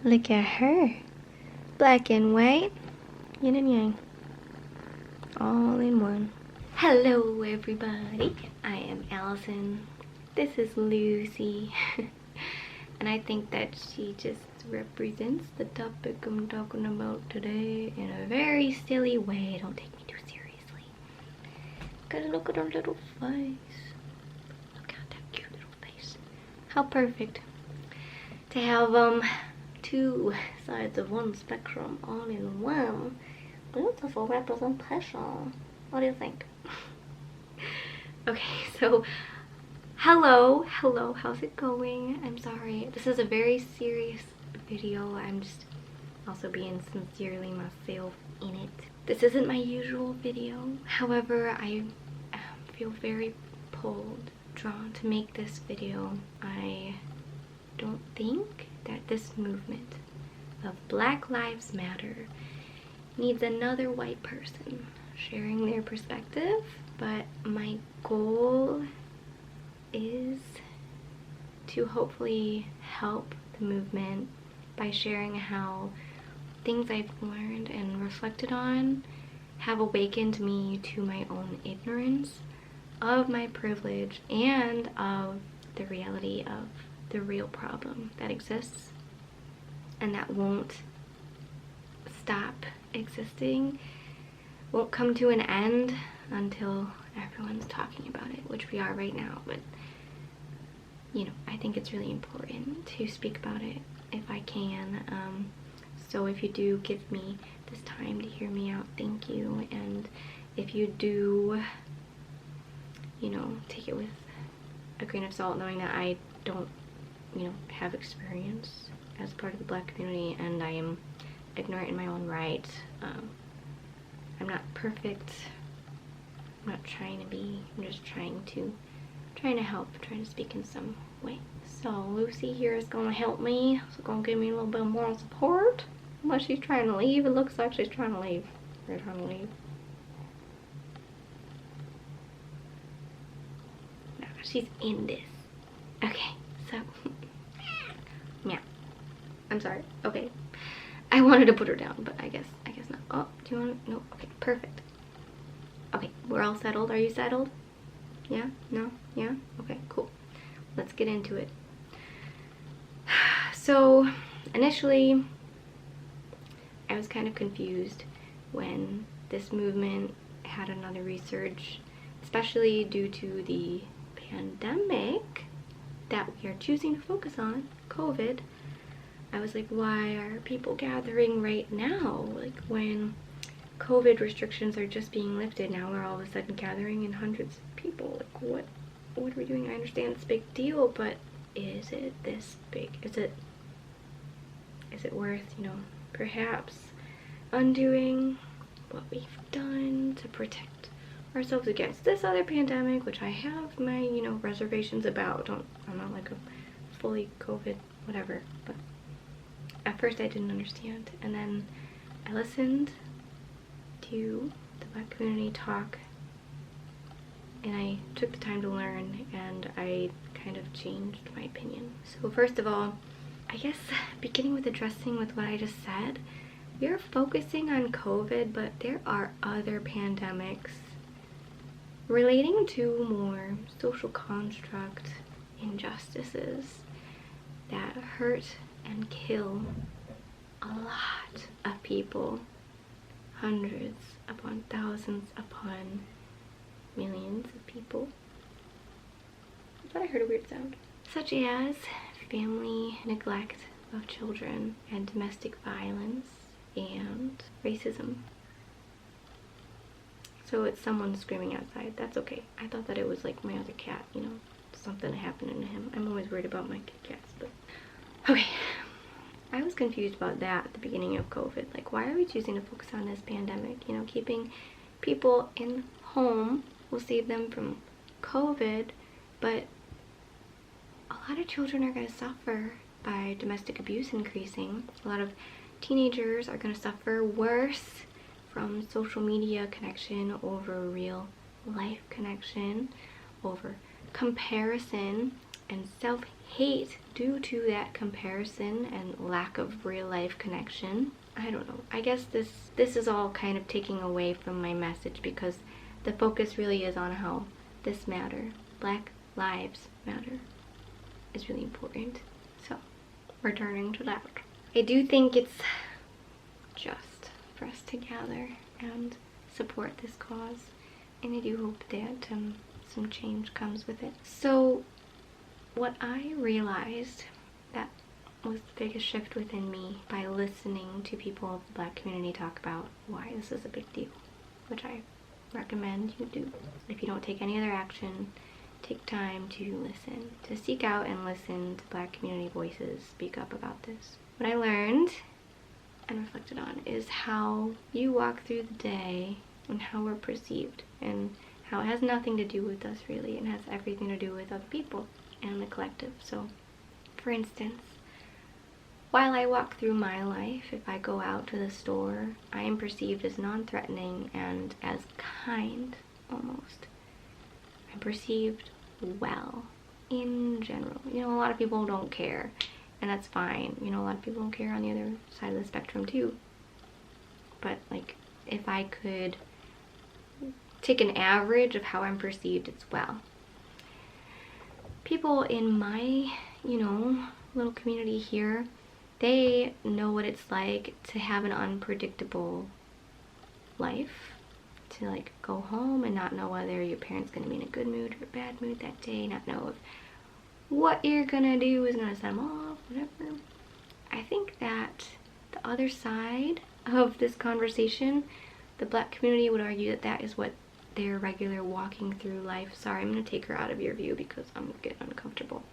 Look at her. Black and white. Yin and yang. All in one. Hello everybody. I am Allison. This is Lucy. And I think that she just represents the topic I'm talking about today in a very silly way. Don't take me too seriously. Cause look at her little face. Look at that cute little face. How perfect to have two sides of one spectrum all in one. Beautiful representation. What do you think? Okay, so hello, how's it going? I'm sorry, this is a very serious video. I'm just also being sincerely myself in it. This isn't my usual video. However, I feel very drawn to make this video. I don't think that this movement of Black Lives Matter needs another white person sharing their perspective, but my goal is to hopefully help the movement by sharing how things I've learned and reflected on have awakened me to my own ignorance of my privilege and of the reality of the real problem that exists and that won't stop existing, won't come to an end until everyone's talking about it, which we are right now. But you know, I think it's really important to speak about it if I can. So if you do give me this time to hear me out, thank you. And if you do, you know, take it with a grain of salt, knowing that I don't, you know, have experience as part of the Black community and I am ignorant in my own right. I'm not perfect. I'm not trying to be. I'm just trying to help, trying to speak in some way. So Lucy here is gonna help me. So gonna give me a little bit of moral support. Unless she's trying to leave. It looks like she's trying to leave. We're trying to leave. No, she's in this. Okay, so yeah. I'm sorry. Okay. I wanted to put her down, but I guess not. Oh, do you want to? No. Okay, perfect. Okay, we're all settled. Are you settled? Yeah? No? Yeah? Okay, cool. Let's get into it. So, initially, I was kind of confused when this movement had another resurge, especially due to the pandemic that we are choosing to focus on, COVID. I was like, why are people gathering right now? Like, when COVID restrictions are just being lifted, now we're all of a sudden gathering in hundreds of people. Like, what are we doing? I understand it's a big deal, but is it this big? Is it worth, you know, perhaps undoing what we've done to protect ourselves against this other pandemic, which I have my, you know, reservations about. I'm not like a fully COVID whatever, but at first I didn't understand, and then I listened to the Black community talk and I took the time to learn, and I kind of changed my opinion. So first of all, I guess beginning with addressing with what I just said, we are focusing on COVID, but there are other pandemics relating to more social construct injustices that hurt and kill a lot of people, hundreds upon thousands upon millions of people. I thought I heard a weird sound. Such as family neglect of children and domestic violence and racism. So it's someone screaming outside. That's okay. I thought that it was like my other cat, you know, something happening to him. I'm always worried about my cats, but okay. I was confused about that at the beginning of COVID. Like, why are we choosing to focus on this pandemic? You know, keeping people in home will save them from COVID, but a lot of children are going to suffer by domestic abuse increasing. A lot of teenagers are going to suffer worse from social media connection over real life connection, over comparison, and self-hate due to that comparison and lack of real life connection. I don't know. I guess this is all kind of taking away from my message, because the focus really is on how this matter, Black Lives Matter, is really important. So, returning to that. I do think it's just for us to gather and support this cause, and I do hope that some change comes with it. So, what I realized that was the biggest shift within me by listening to people of the Black community talk about why this is a big deal, which I recommend you do. If you don't take any other action, take time to listen, to seek out and listen to Black community voices speak up about this. What I learned and reflected on is how you walk through the day and how we're perceived, and how it has nothing to do with us really, and has everything to do with other people and the collective. So, for instance, while I walk through my life, if I go out to the store, I am perceived as non-threatening and as kind, almost. I'm perceived well, in general. You know, a lot of people don't care, and that's fine. You know, a lot of people don't care on the other side of the spectrum too. But, like, if I could take an average of how I'm perceived, it's well. People in my, you know, little community here, they know what it's like to have an unpredictable life, to like go home and not know whether your parents gonna be in a good mood or a bad mood that day, not know if what you're gonna do is gonna set them off, whatever. I think that the other side of this conversation, the Black community would argue that that is what their regular walking through life. Sorry, I'm gonna take her out of your view because I'm getting uncomfortable.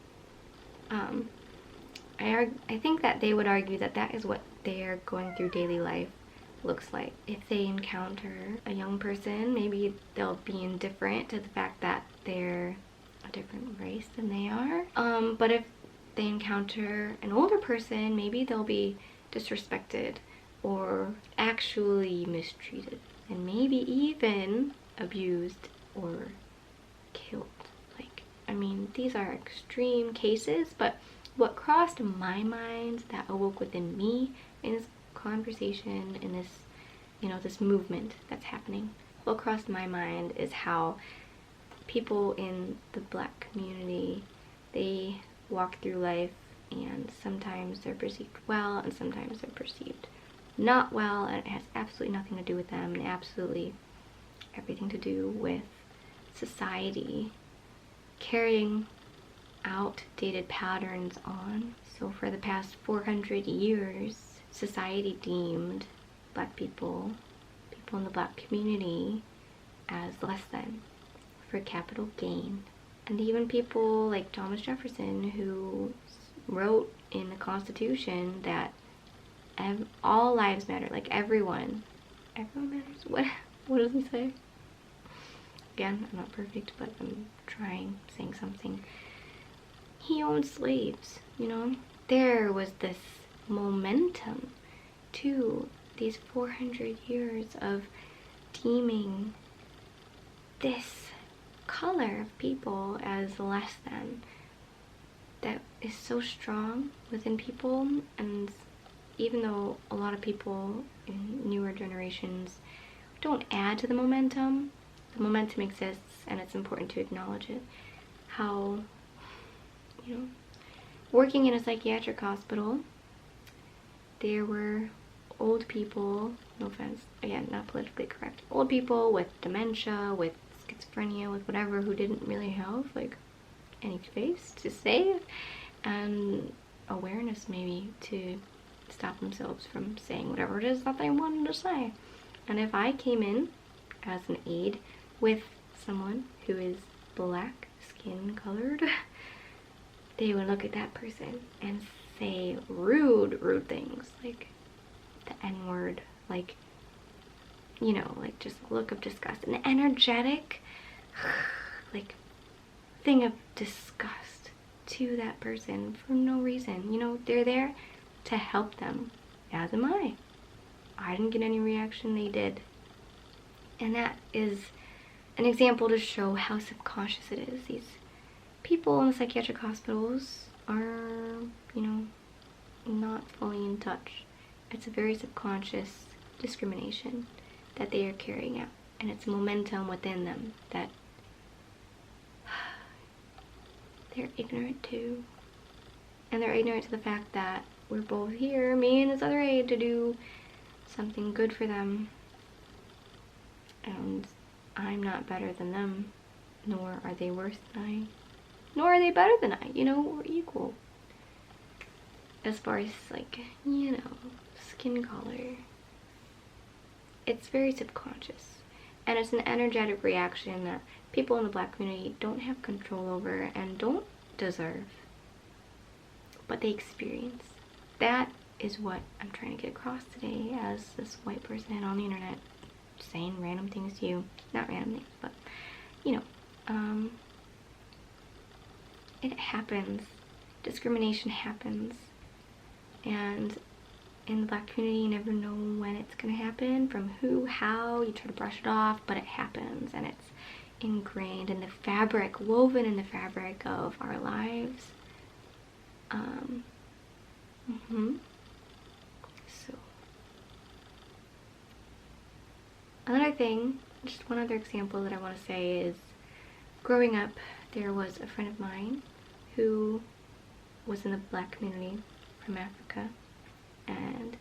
I think that they would argue that that is what they're going through daily life looks like. If they encounter a young person, maybe they'll be indifferent to the fact that they're a different race than they are. But if they encounter an older person, maybe they'll be disrespected or actually mistreated, and maybe even abused or killed. Like, I mean, these are extreme cases, but what crossed my mind that awoke within me in this conversation, in this, you know, this movement that's happening, what crossed my mind is how people in the Black community, they walk through life and sometimes they're perceived well and sometimes they're perceived not well, and it has absolutely nothing to do with them and absolutely everything to do with society carrying outdated patterns on. So for the past 400 years, society deemed Black people, people in the Black community, as less than, for capital gain. And even people like Thomas Jefferson, who wrote in the Constitution that all lives matter, like everyone matters. What does he say? Again, I'm not perfect, but I'm saying something. He owned slaves, you know? There was this momentum to these 400 years of deeming this color of people as less than, that is so strong within people. And even though a lot of people in newer generations don't add to the momentum exists and it's important to acknowledge it. How, you know, working in a psychiatric hospital, there were old people, no offense, again, not politically correct, old people with dementia, with schizophrenia, with whatever, who didn't really have like any face to say and awareness maybe to stop themselves from saying whatever it is that they wanted to say. And if I came in as an aide with someone who is Black skin colored, they would look at that person and say rude things, like the N-word, like, you know, like just look of disgust, an energetic like thing of disgust to that person for no reason. You know, they're there to help them, as am I. I didn't get any reaction, they did. And that is an example to show how subconscious it is. These people in the psychiatric hospitals are, you know, not fully in touch. It's a very subconscious discrimination that they are carrying out, and it's a momentum within them that they're ignorant to. And they're ignorant to the fact that we're both here, me and this other aide, to do something good for them. And I'm not better than them, nor are they worse than I, nor are they better than I. You know, we're equal. As far as, like, you know, skin color. It's very subconscious. And it's an energetic reaction that people in the Black community don't have control over and don't deserve, but they experience. That is what I'm trying to get across today as this white person on the internet saying random things to you. Not random things, but, you know, it happens. Discrimination happens. And in the Black community, you never know when it's gonna happen, from who, how. You try to brush it off, but it happens, and it's ingrained in the fabric, woven in the fabric of our lives. So, another thing, just one other example that I want to say is, growing up, there was a friend of mine who was in the Black community from Africa, and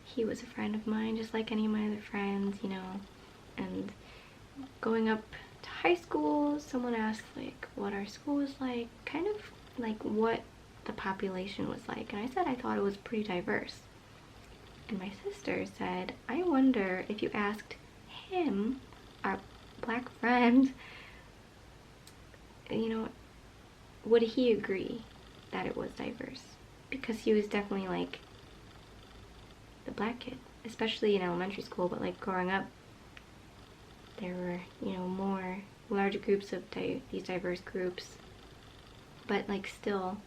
he was a friend of mine just like any of my other friends, you know. And going up to high school, someone asked like what our school was like, kind of like what the population was like, and I said I thought it was pretty diverse. And my sister said, I wonder if you asked him, our Black friend, you know, would he agree that it was diverse? Because he was definitely like the Black kid, especially in elementary school, but like growing up, there were, you know, more larger groups of these diverse groups, but like still,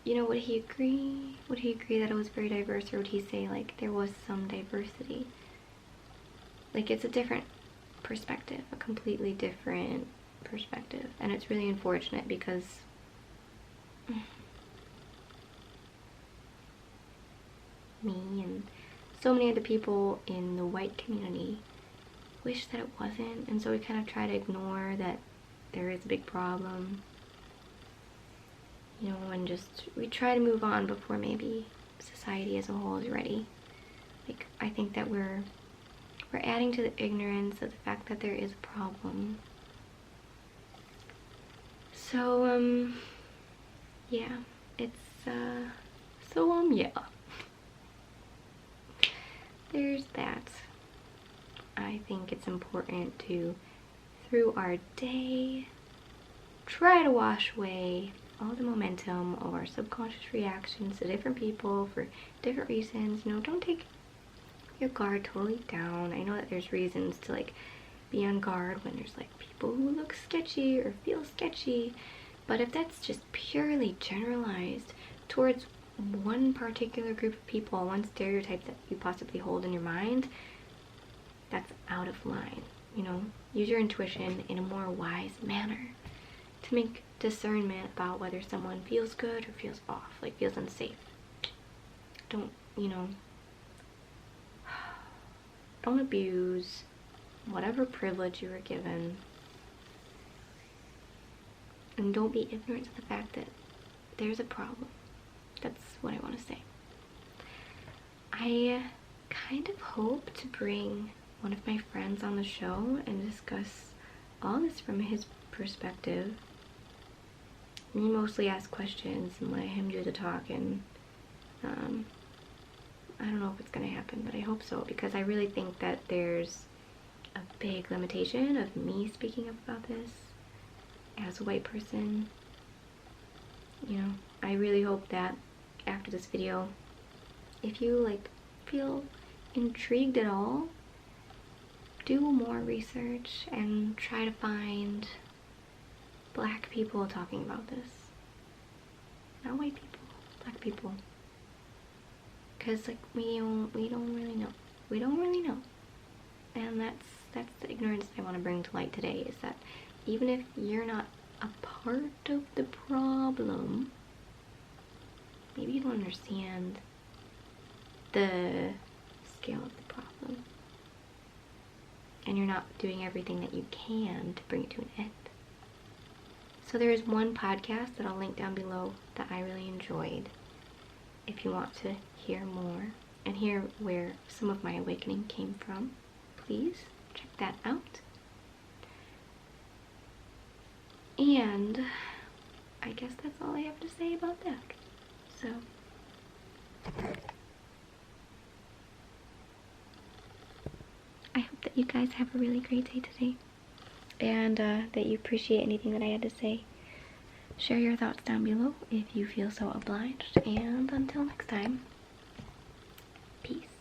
you know, would he agree? Would he agree that it was very diverse, or would he say like there was some diversity? Like, it's a different perspective, a completely different perspective, and it's really unfortunate because me and so many other people in the white community wish that it wasn't, and so we kind of try to ignore that there is a big problem, you know, and just we try to move on before maybe society as a whole is ready. Like, I think that we're adding to the ignorance of the fact that there is a problem. So yeah, it's yeah, there's that. I think it's important to, through our day, try to wash away all the momentum of our subconscious reactions to different people for different reasons. You know, don't take your guard totally down. I know that there's reasons to like be on guard when there's like people who look sketchy or feel sketchy, but if that's just purely generalized towards one particular group of people, one stereotype that you possibly hold in your mind, that's out of line. You know, use your intuition in a more wise manner to make discernment about whether someone feels good or feels off, like feels unsafe. Don't, you know, don't abuse whatever privilege you were given, and don't be ignorant to the fact that there's a problem. That's what I want to say. I kind of hope to bring one of my friends on the show and discuss all this from his perspective. Me mostly ask questions and let him do the talking. I don't know if it's gonna happen, but I hope so, because I really think that there's a big limitation of me speaking up about this as a white person. You know, I really hope that after this video, if you like feel intrigued at all, do more research and try to find Black people talking about this. Not white people, Black people. Because like we don't really know. We don't really know. And that's the ignorance I want to bring to light today, is that even if you're not a part of the problem. Maybe you don't understand the scale of the problem. And you're not doing everything that you can to bring it to an end. So there is one podcast that I'll link down below that I really enjoyed. If you want to hear more and hear where some of my awakening came from, please check that out. And I guess that's all I have to say about that. So I hope that you guys have a really great day today, and that you appreciate anything that I had to say. Share your thoughts down below if you feel so obliged, and until next time, peace.